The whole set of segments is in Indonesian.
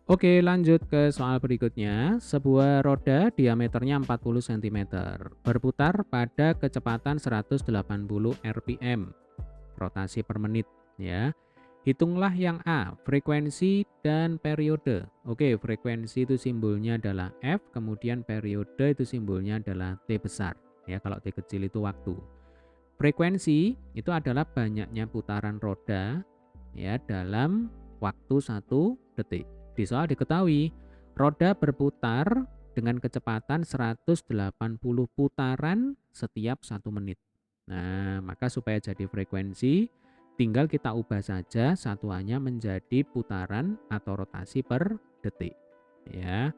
Oke, lanjut ke soal berikutnya. Sebuah roda diameternya 40 cm berputar pada kecepatan 180 rpm rotasi per menit ya. Hitunglah yang A, frekuensi dan periode. Oke, frekuensi itu simbolnya adalah F, kemudian periode itu simbolnya adalah T besar. Ya, kalau T kecil itu waktu. Frekuensi itu adalah banyaknya putaran roda ya dalam waktu 1 detik. Di soal diketahui roda berputar dengan kecepatan 180 putaran setiap 1 menit. Nah, maka supaya jadi frekuensi tinggal kita ubah saja satuannya menjadi putaran atau rotasi per detik. Ya,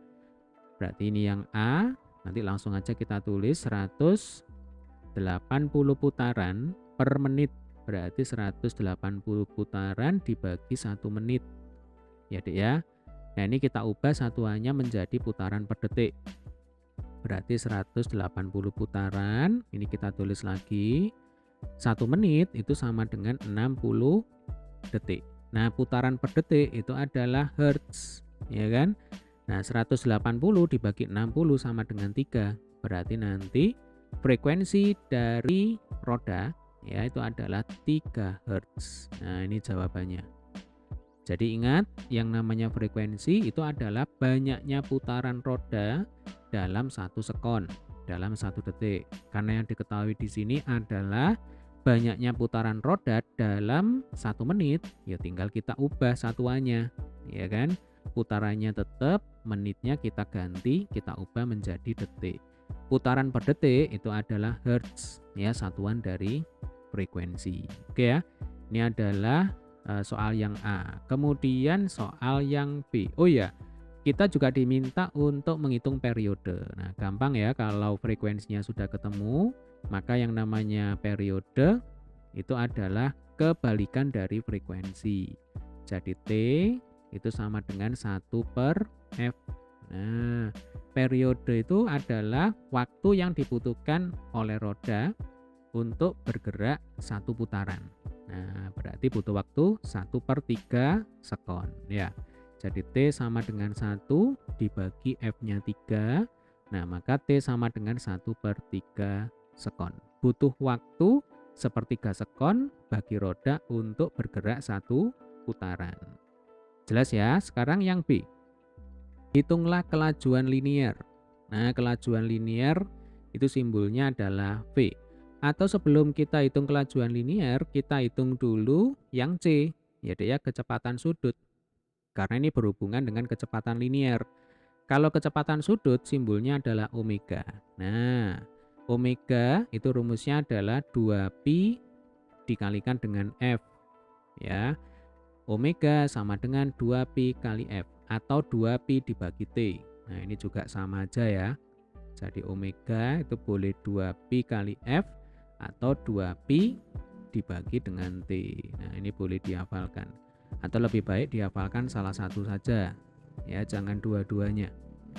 berarti ini yang A. Nanti langsung aja kita tulis 180 putaran per menit. Berarti 180 putaran dibagi 1 menit. Ya, Dek ya. Nah, ini kita ubah satuannya menjadi putaran per detik. Berarti 180 putaran, ini kita tulis lagi. 1 menit itu sama dengan 60 detik. Nah, putaran per detik itu adalah hertz, ya kan? Nah, 180 dibagi 60 sama dengan 3. Berarti nanti frekuensi dari roda ya itu adalah 3 hertz. Nah, ini jawabannya. Jadi ingat, yang namanya frekuensi itu adalah banyaknya putaran roda dalam 1 sekon, dalam 1 detik. Karena yang diketahui di sini adalah banyaknya putaran roda dalam 1 menit, ya tinggal kita ubah satuannya, ya kan? Putarannya tetap, menitnya kita ganti, kita ubah menjadi detik. Putaran per detik itu adalah hertz, ya satuan dari frekuensi. Oke ya, ini adalah soal yang A. Kemudian soal yang B. Oh ya, kita juga diminta untuk menghitung periode. Nah, gampang ya kalau frekuensinya sudah ketemu, maka yang namanya periode itu adalah kebalikan dari frekuensi. Jadi T itu sama dengan 1/F. Nah, periode itu adalah waktu yang dibutuhkan oleh roda untuk bergerak 1 putaran. Nah, berarti butuh waktu 1/3 sekon ya. Jadi T sama dengan 1 dibagi F-nya 3. Nah, maka T sama dengan 1/3 sekon. Butuh waktu 1/3 sekon bagi roda untuk bergerak 1 putaran. Jelas ya? Sekarang yang B. Hitunglah kelajuan linier. Nah, kelajuan linier itu simbolnya adalah V. Atau sebelum kita hitung kelajuan linier, kita hitung dulu yang C, yaitu ya kecepatan sudut. Karena ini berhubungan dengan kecepatan linier. Kalau kecepatan sudut simbolnya adalah omega. Nah, omega itu rumusnya adalah 2pi dikalikan dengan F. Ya, omega sama dengan 2pi kali F atau 2pi dibagi T. Nah, ini juga sama aja ya. Jadi omega itu boleh 2pi kali F atau 2pi dibagi dengan T. Nah, ini boleh dihafalkan. Atau lebih baik dihafalkan salah satu saja. Ya, jangan dua-duanya.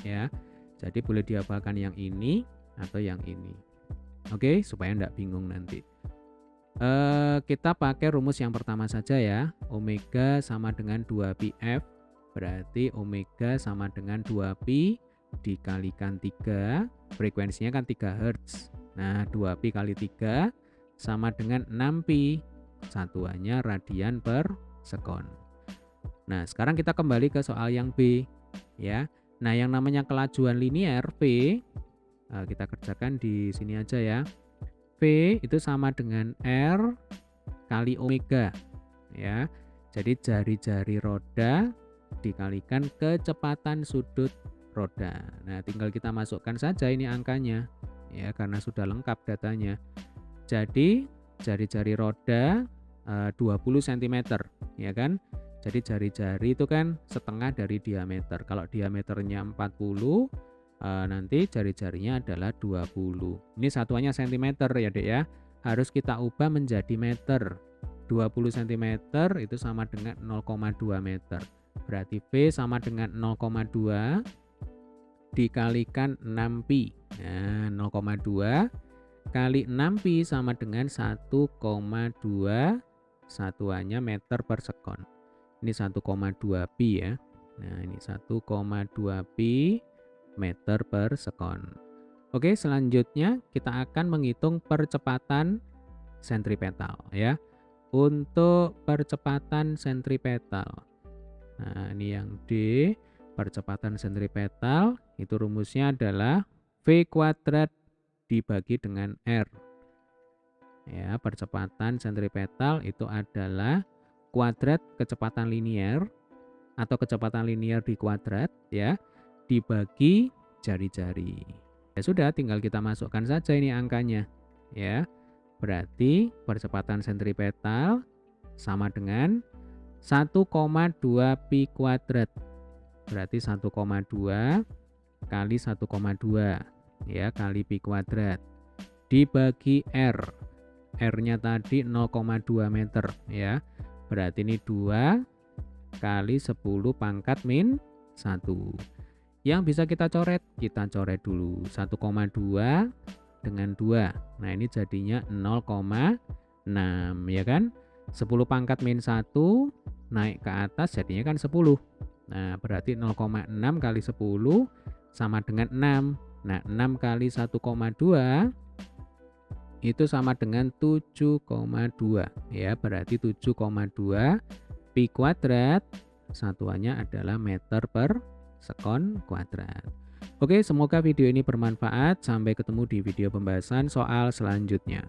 Ya. Jadi boleh dihafalkan yang ini atau yang ini. Oke, supaya enggak bingung nanti. Kita pakai rumus yang pertama saja ya. Omega sama dengan 2pi F. Berarti omega sama dengan 2pi dikalikan 3. Frekuensinya kan 3 Hz. Nah, 2pi kali 3 sama dengan 6pi. Satuannya radian per sekon. Nah, sekarang kita kembali ke soal yang B ya. Nah, yang namanya kelajuan linier V kita kerjakan di sini aja ya. V itu sama dengan R kali omega ya. Jadi jari-jari roda dikalikan kecepatan sudut roda. Nah, tinggal kita masukkan saja ini angkanya ya karena sudah lengkap datanya. Jadi jari-jari roda 20 cm ya kan. Jadi jari-jari itu kan setengah dari diameter. Kalau diameternya 40 nanti jari-jarinya adalah 20. Ini satuannya cm ya Dek ya. Harus kita ubah menjadi meter. 20 cm itu sama dengan 0,2 meter. Berarti V sama dengan 0,2 dikalikan 6pi. Nah, 0,2 kali 6pi sama dengan 1,2, satuannya meter per sekon. Ini 1,2 pi ya. Nah, ini 1,2 pi meter per sekon. Oke, selanjutnya kita akan menghitung percepatan sentripetal ya. Untuk percepatan sentripetal. Nah, ini yang D, percepatan sentripetal itu rumusnya adalah V kuadrat dibagi dengan R. Ya, percepatan sentripetal itu adalah kuadrat kecepatan linier atau kecepatan linier di kuadrat ya, dibagi jari-jari. Ya sudah, tinggal kita masukkan saja ini angkanya ya. Berarti percepatan sentripetal sama dengan 1,2 pi kuadrat. Berarti 1,2 kali 1,2 ya, kali pi kuadrat dibagi R. R-nya tadi 0,2 meter ya. Berarti ini 2 kali 10 pangkat min 1. Yang bisa kita coret dulu 1,2 dengan 2. Nah, ini jadinya 0,6 ya kan? 10 pangkat min 1 naik ke atas jadinya kan 10. Nah, berarti 0,6 kali 10 sama dengan 6. Nah, 6 kali 1,2 itu sama dengan 7,2 ya. Berarti 7,2 pi kuadrat, satuannya adalah meter per sekon kuadrat. Oke, semoga video ini bermanfaat. Sampai ketemu di video pembahasan soal selanjutnya.